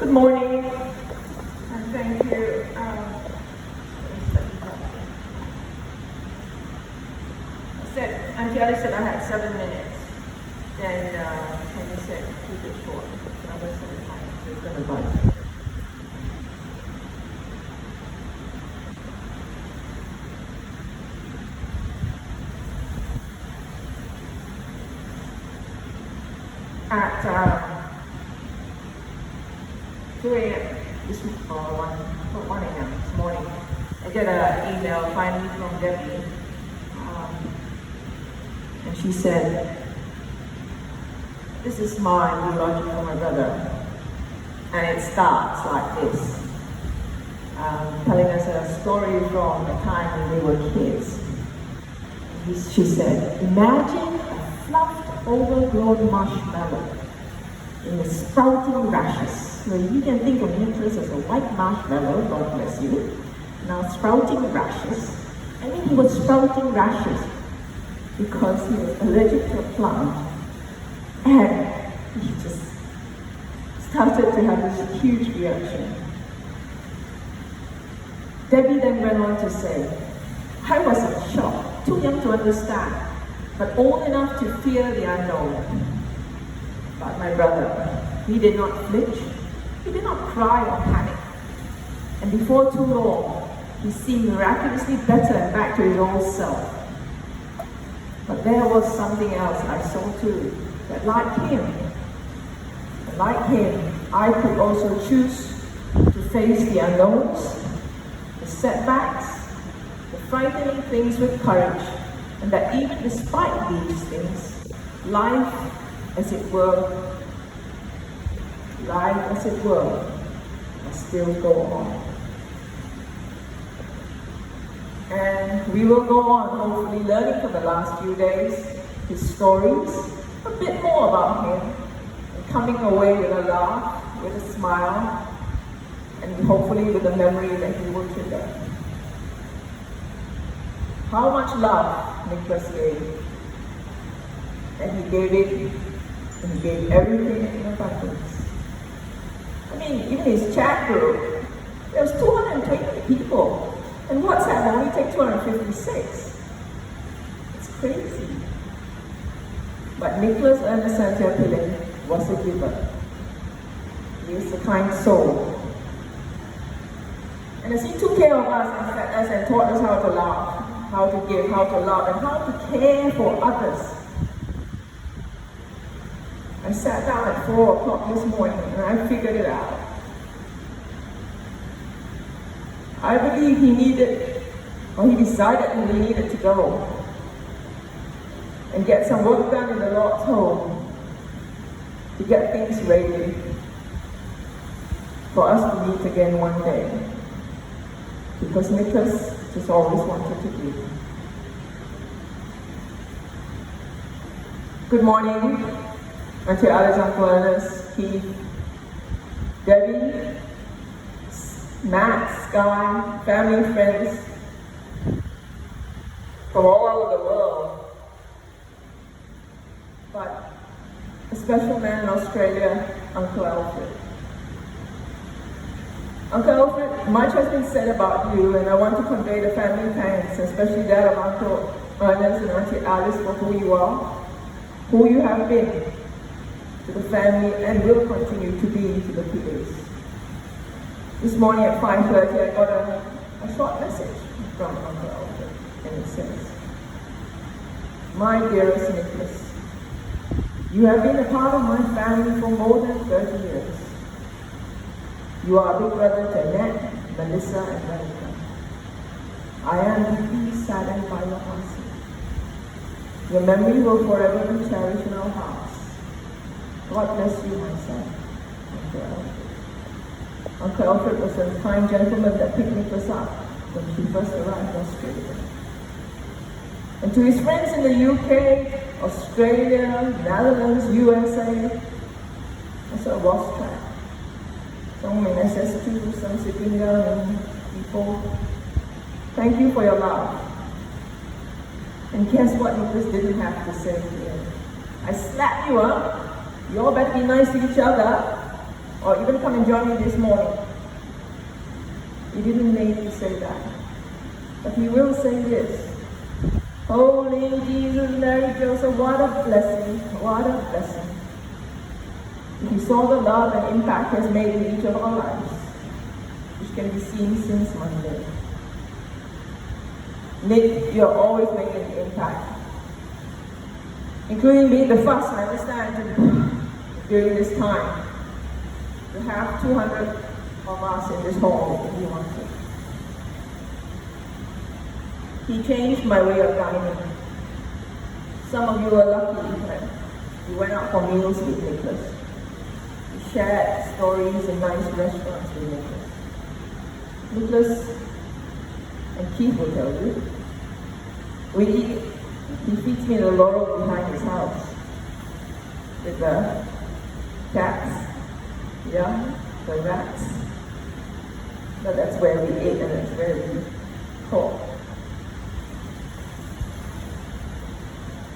Good morning, and thank you. Auntie Alice said I had 7 minutes, and Henry said keep it short. I was going to advise. At 2 a.m. this morning, I get an email finally from Debbie, and she said, "This is my eulogy for my brother," and it starts like this, telling us a story from the time when we were kids. She said, "Imagine a fluffed, overgrown marshmallow in the sprouting rashes." So you can think of Nicholas as a white marshmallow, God bless you. Now sprouting rashes. I mean, he was sprouting rashes because he was allergic to a plant, and he just started to have this huge reaction. Debbie then went on to say, "I was in shock, too young to understand, but old enough to fear the unknown. But my brother, he did not flinch, he did not cry or panic, and before too long, he seemed miraculously better and back to his old self. But there was something else I saw too, that like him, I could also choose to face the unknowns, the setbacks, the frightening things with courage, and that even despite these things, life as it were, must still go on." And we will go on, hopefully learning from the last few days, his stories, a bit more about him, and coming away with a laugh, with a smile, and hopefully with a memory that he will trigger. How much love Nicholas gave, and he gave it, and he gave everything in abundance. I mean, even his chat group, there was 220 people. And WhatsApp only take 256. It's crazy. But Nicholas Ernest Pillai was a giver. He is a kind soul. And as he took care of us and fed us and taught us how to laugh, how to give, how to love, and how to care for others, I sat down at 4 o'clock this morning and I figured it out. I believe he decided that he needed to go and get some work done in the Lord's home to get things ready for us to meet again one day. Because Nicholas just always wanted to be. Good morning, Auntie Alice, Uncle Ernest, Keith, Debbie, Matt, Sky, family and friends from all over the world. But a special man in Australia, Uncle Alfred. Uncle Alfred, much has been said about you, and I want to convey the family thanks, especially that of Uncle Ernest and Auntie Alice, for who you are, who you have been to the family, and will continue to be to the Pillays. This morning at 5:30, I got a short message from Uncle Alfred, and it says, "My dearest Nicholas, you have been a part of my family for more than 30 years. You are a big brother to Annette, Melissa, and Monica. I am deeply saddened by your passing. Your memory will forever be cherished in our hearts. God bless you, my son, Uncle Alfred." Uncle Alfred was a kind gentleman that picked Nicholas up when she first arrived in Australia. And to his friends in the UK, Australia, Netherlands, USA, I saw a lost track. Some in SS2, some sitting down, and people. Thank you for your love. And guess what Nicholas didn't have to say here? "I slap you up. You all better be nice to each other." or even come and join me this morning. He didn't make me say that. But he will say this. Holy Jesus, Mary, Joseph, what a blessing, what a blessing. If you saw the love and impact he has made in each of our lives, which can be seen since Monday. Nick, you're always making an impact. Including being the first, I understand, during this time. To have 200 of us in this hall if you want to. He changed my way of dining. Some of you are lucky that you went out for meals with Nicholas. You shared stories in nice restaurants with Nicholas. Nicholas and Keith will tell you, he feeds me the laurel behind his house with the cats, yeah, the rats. But that's where we ate and that's where we talked.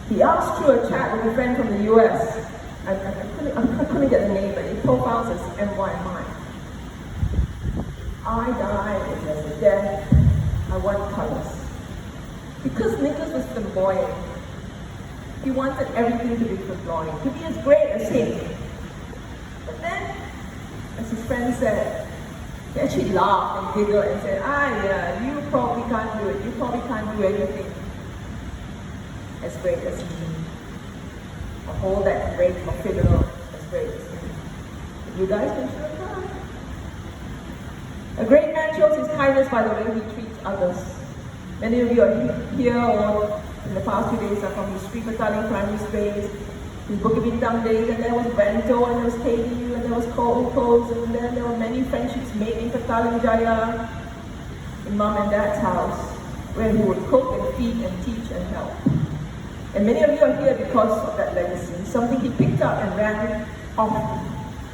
He asked through a chat with a friend from the US. I couldn't get the name, but he profiles as MYMI. I died if there's a death. I want colors. Because Nicholas was flamboyant, he wanted everything to be flamboyant, to be as great as him. But then, as his friend said, he actually laughed and giggled and said, yeah, you probably can't do it. You probably can't do anything as great as me. Or hold that great or fiddle as great as me. You guys can sure try. A great man shows his kindness by the way he treats others. Many of you are here or in the past few days are from his street Pataling primary space, his Bukit Bintang days, and there was Bento, and there was KDU, and there was Ko'os, and then there were many friendships made in Pataling Jaya, in Mom and Dad's house, where he would cook and feed and teach and help. And many of you are here because of that legacy, something he picked up and ran off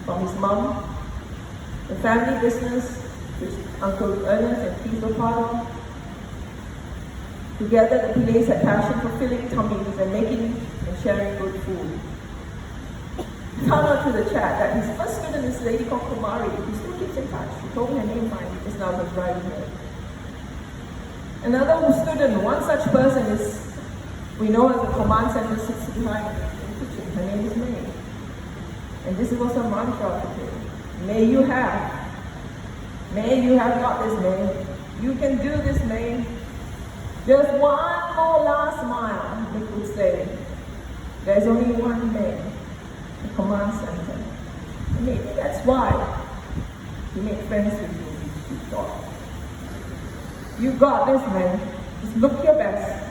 from his mom, the family business, which Uncle Ernest and Keith were part of. Together, the Pillais had passion for filling tummies and making and sharing good food. I found out through the chat that his first student is a lady called Kumari, who still keeps in touch. She told me her name fine just now, I was writing her. Another student, one such person is, we know as the command center sits behind the kitchen. Her name is May. And this is also a mantra today. May you have got this, May. You can do this, May. Just one more last mile, we could say. There's only one May, the command center. And maybe that's why you make friends with you thought. You got this, man. Just look your best.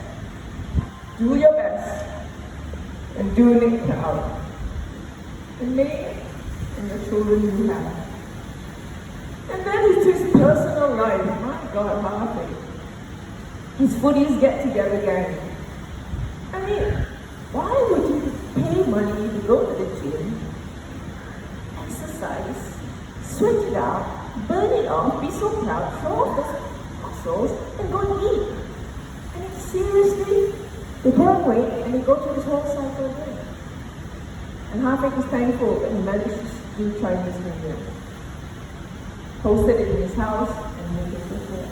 Do your best. And do it proud. And me and the children you have. And then it's his personal life. My God, how happy. His foodies get together gang. I mean, why would you pay money to go to the gym, exercise, sweat it out, burn it off, be so proud, show off those muscles, and go and eat? I mean, seriously? They put on weight and they go through this whole cycle again. And Hafik is thankful that he managed to do Chinese New Year. Hosted it in his house and made it before.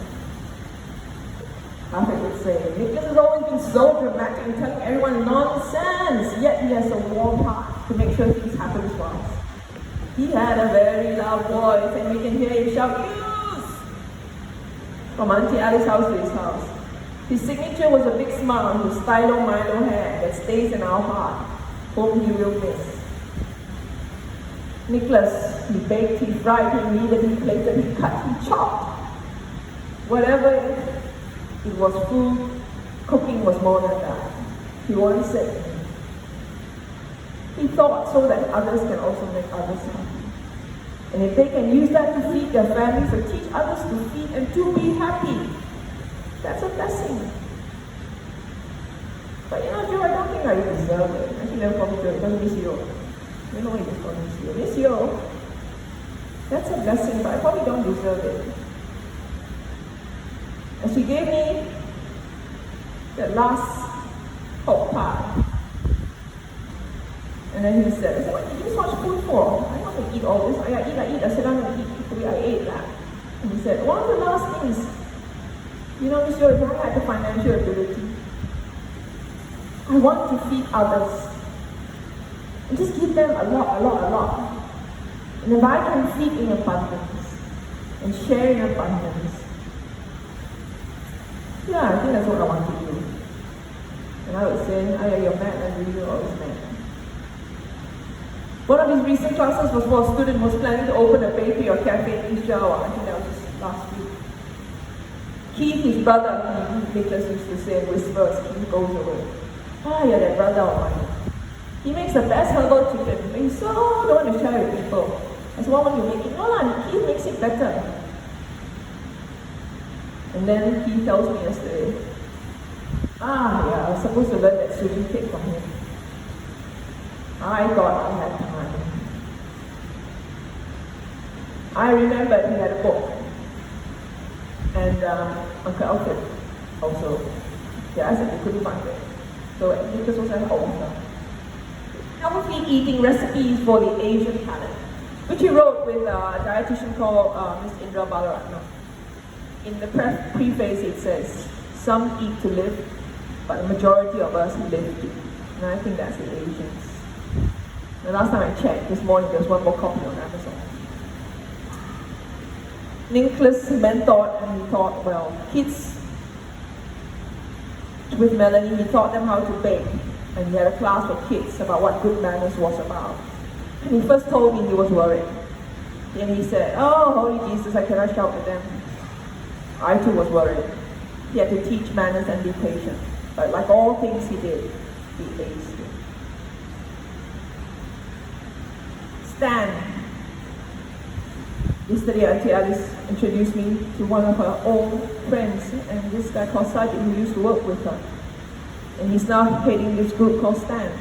Hafik would say, Nicholas has always been so dramatic and telling everyone nonsense, yet he has a warm heart to make sure things happen for us. He had a very loud voice and we can hear him shout, "Use!" from Auntie Alice's house to his house. His signature was a big smile and his stylo Milo hair that stays in our heart, whom he will miss. Nicholas, he baked, he fried, he kneaded, he plated, he cut, he chopped. Whatever it was food, cooking was more than that. He once said, he thought so that others can also make others happy. And if they can use that to feed their families or teach others to feed and to be happy, that's a blessing. But you know, Joe, I don't think I deserve it. I should never call me Joe, it doesn't miss you. You know what you just call me Miss you. Miss you. That's a blessing, but I probably don't deserve it. And she gave me the last hot pie. And then he said, I said, what did you use so much food for? I'm not going to eat all this. I eat. I said, I'm going to eat. I ate that. And he said, one of the last things, you know, Miss Yo, if I had the financial ability, I want to feed others. And just give them a lot. And if I can feed in abundance and share in abundance, yeah, I think that's what I want to do. And I would say, you're mad, and you're always mad. One of his recent classes was for a student who was planning to open a bakery or cafe in East Java. I think that was just last week. Keith, his brother, Nicholas used to say in whispers, Keith goes away. Yeah, that brother of mine. He makes the best herbal chicken, but he so don't want to share with people. I said, what want you make it? No, Keith makes it better. And then Keith tells me yesterday, yeah, I was supposed to learn that sushi cake from him. I thought I had time. I remembered he had a book. And Uncle Alfred also. I said he couldn't find it. So Nicholas was an author. Healthy eating recipes for the Asian palate, which he wrote with a dietitian called Miss Indra Balaratnam. In the preface it says, some eat to live, but the majority of us live to eat. And I think that's the Asians. The last time I checked, this morning, there was one more copy on Amazon. Nicholas mentored and he taught, well, kids with Melanie, he taught them how to bake. And he had a class for kids about what good manners was about. And he first told me he was worried. And he said, oh, holy Jesus, I cannot shout at them. I too was worried. He had to teach manners and be patient. But like all things he did, he aced it. Stan. Yesterday, Auntie Alice introduced me to one of her old friends, and this guy called Sajid who used to work with her. And he's now heading this group called STAN.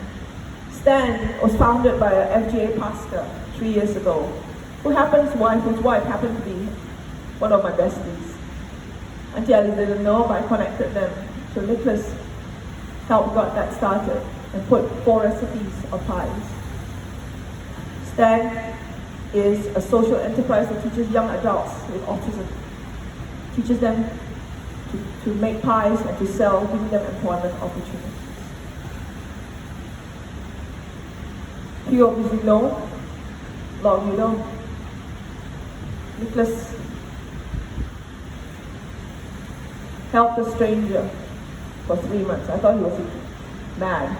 STAN was founded by a FGA pastor 3 years ago, whose wife happened to be one of my besties. Auntie Alice didn't know, but I connected them. So Nicholas helped got that started and put 4 recipes of pies. STAN is a social enterprise that teaches young adults with autism. Teaches them to make pies and to sell, giving them employment opportunities. Few of you know, a lot of you don't. Nicholas helped a stranger for 3 months. I thought he was mad,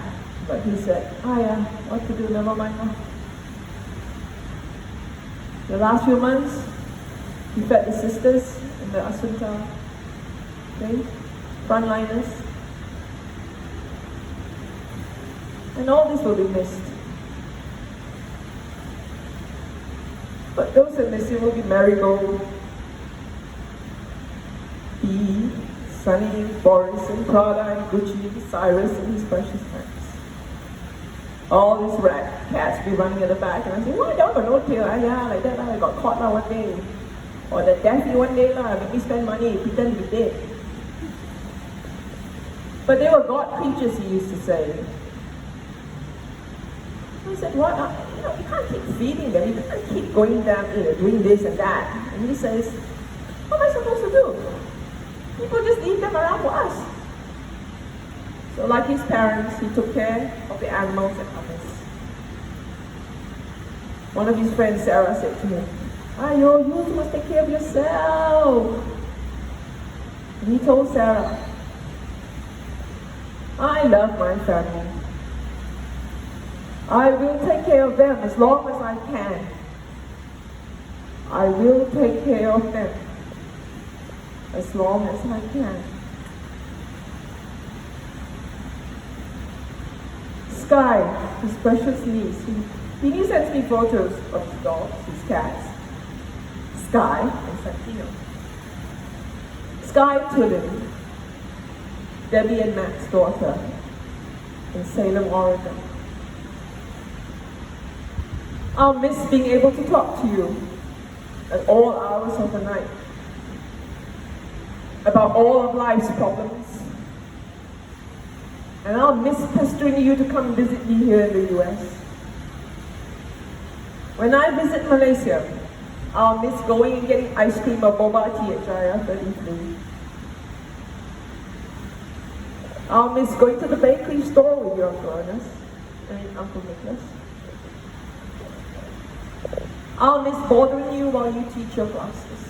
but he said, yeah, what to do, never mind now. The last few months, he fed the sisters in the Asunta, frontliners. And all this will be missed. But those that miss him will be Marigold, P, Sunny, Boris, and Prada, and Gucci, Cyrus, and his precious friends. All these rat cats be running at the back, and I say, why don't no tail? Like that, I got caught one day. Or the Daffy one day, make me spend money, pretend to be dead. But they were God creatures, he used to say. I said, what? You can't keep feeding them, you can't keep going down, doing this and that. And he says, what am I supposed to do? People just leave them around for us. So like his parents, he took care of the animals and others. One of his friends, Sarah, said to him, you must take care of yourself. And he told Sarah, I love my family. I will take care of them as long as I can. I will take care of them as long as I can. Sky, his precious niece, he sends me photos of his dogs, his cats. Sky and Santino. Sky Tulin, Debbie and Matt's daughter, in Salem, Oregon. I'll miss being able to talk to you at all hours of the night about all of life's problems. And I'll miss pestering you to come visit me here in the US. When I visit Malaysia, I'll miss going and getting ice cream or boba tea at Jaya 33. I'll miss going to the bakery store with your Uncle Ernest and Uncle Nicholas. I'll miss bothering you while you teach your classes.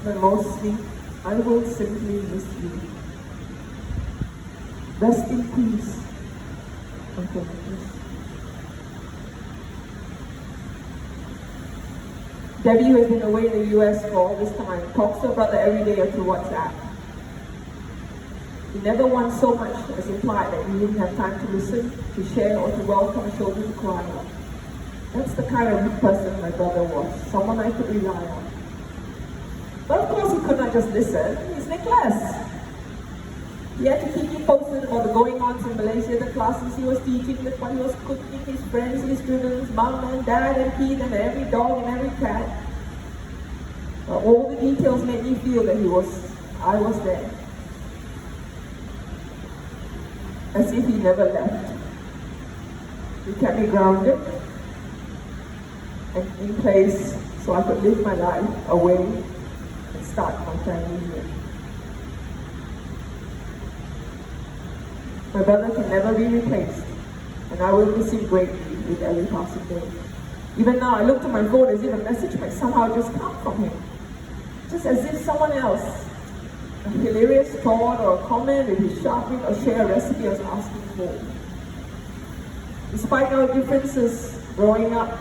But mostly, I will simply miss you. Rest in peace, Uncle Nicholas. Debbie, who has been away in the US for all this time, talks to her brother every day or through WhatsApp. He never once so much as implied that he didn't have time to listen, to share, or to welcome a shoulder to cry on. That's the kind of person my brother was, someone I could rely on. But of course he could not just listen, he's Nicholas. He had to keep me posted about the going-ons in Malaysia, the classes he was teaching, with what he was cooking, his friends, his students, mom and dad and Pete and every dog and every cat. All the details made me feel that I was there. As if he never left. He kept me grounded and in place so I could live my life away and start my family here. My brother can never be replaced, and I will miss him greatly with every passing day. Even now, I look to my phone as if a message might somehow just come from him. Just as if someone else, a hilarious thought or a comment with his sharp wit or share a recipe I was asking for. Despite our differences growing up,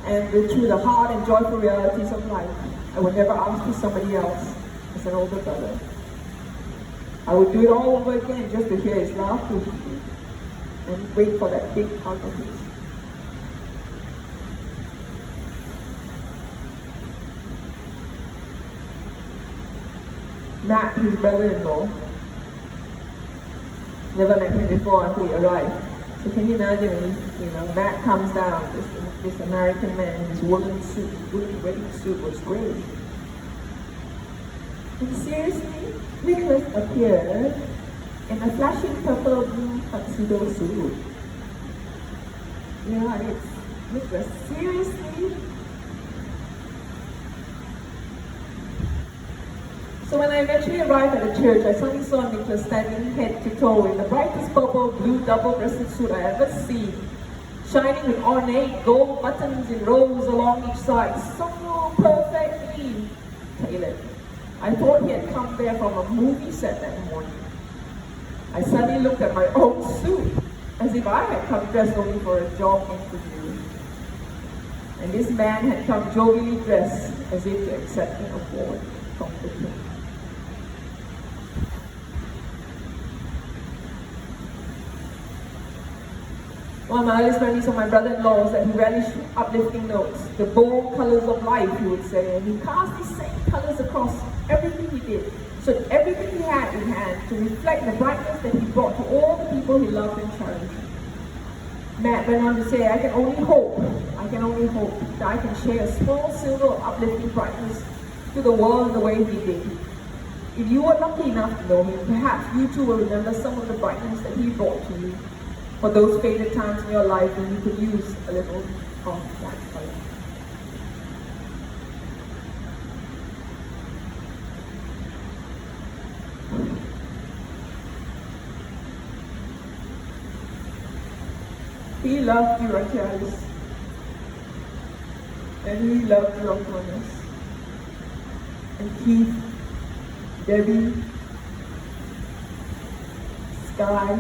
and through the hard and joyful realities of life, I would never ask for somebody else as an older brother. I would do it all over again just to hear his laughter and wait for that big hug of his. Matt, his brother-in-law, never met him before until he arrived. So can you imagine when Matt comes down, this American man in his woolen suit, woolen wedding suit was great. And seriously, Nicholas appeared in a flashing purple blue tuxedo suit. Yeah, it's Nicholas, seriously? So when I eventually arrived at the church, I suddenly saw Nicholas standing head to toe in the brightest purple blue double-breasted suit I ever seen, shining with ornate gold buttons in rows along each side, so perfectly tailored. I thought he had come there from a movie set that morning. I suddenly looked at my own suit, as if I had come dressed only for a job interview. And this man had come jovially dressed, as if to accept an award from the king. One of my earliest memories of my brother-in-law was that he relished uplifting notes, the bold colors of life, he would say, and he cast these same colors across everything he did, so that everything he had in hand to reflect the brightness that he brought to all the people he loved and cherished. Matt went on to say, I can only hope that I can share a small silver of uplifting brightness to the world in the way he did. If you were lucky enough to know him, perhaps you too will remember some of the brightness that he brought to you for those faded times in your life when you could use a little of that color. He loved you, Rachaelis, and he loved your Ernest, and Keith, Debbie, Sky,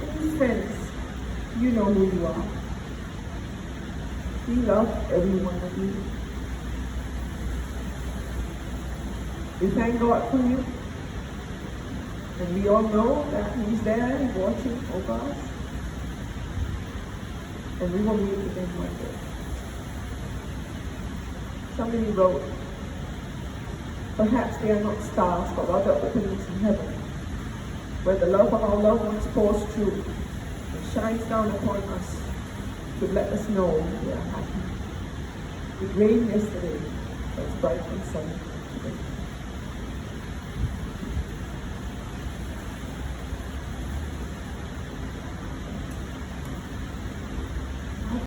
and his friends. You know who you are. He loved every one of you. We thank God for you, and we all know that He's there watching over us. And we will meet again one day. Somebody wrote, perhaps they are not stars, but rather openings in heaven, where the love of our loved ones pours through and shines down upon us to let us know we are happy. It rained yesterday, but it's bright and sunny today.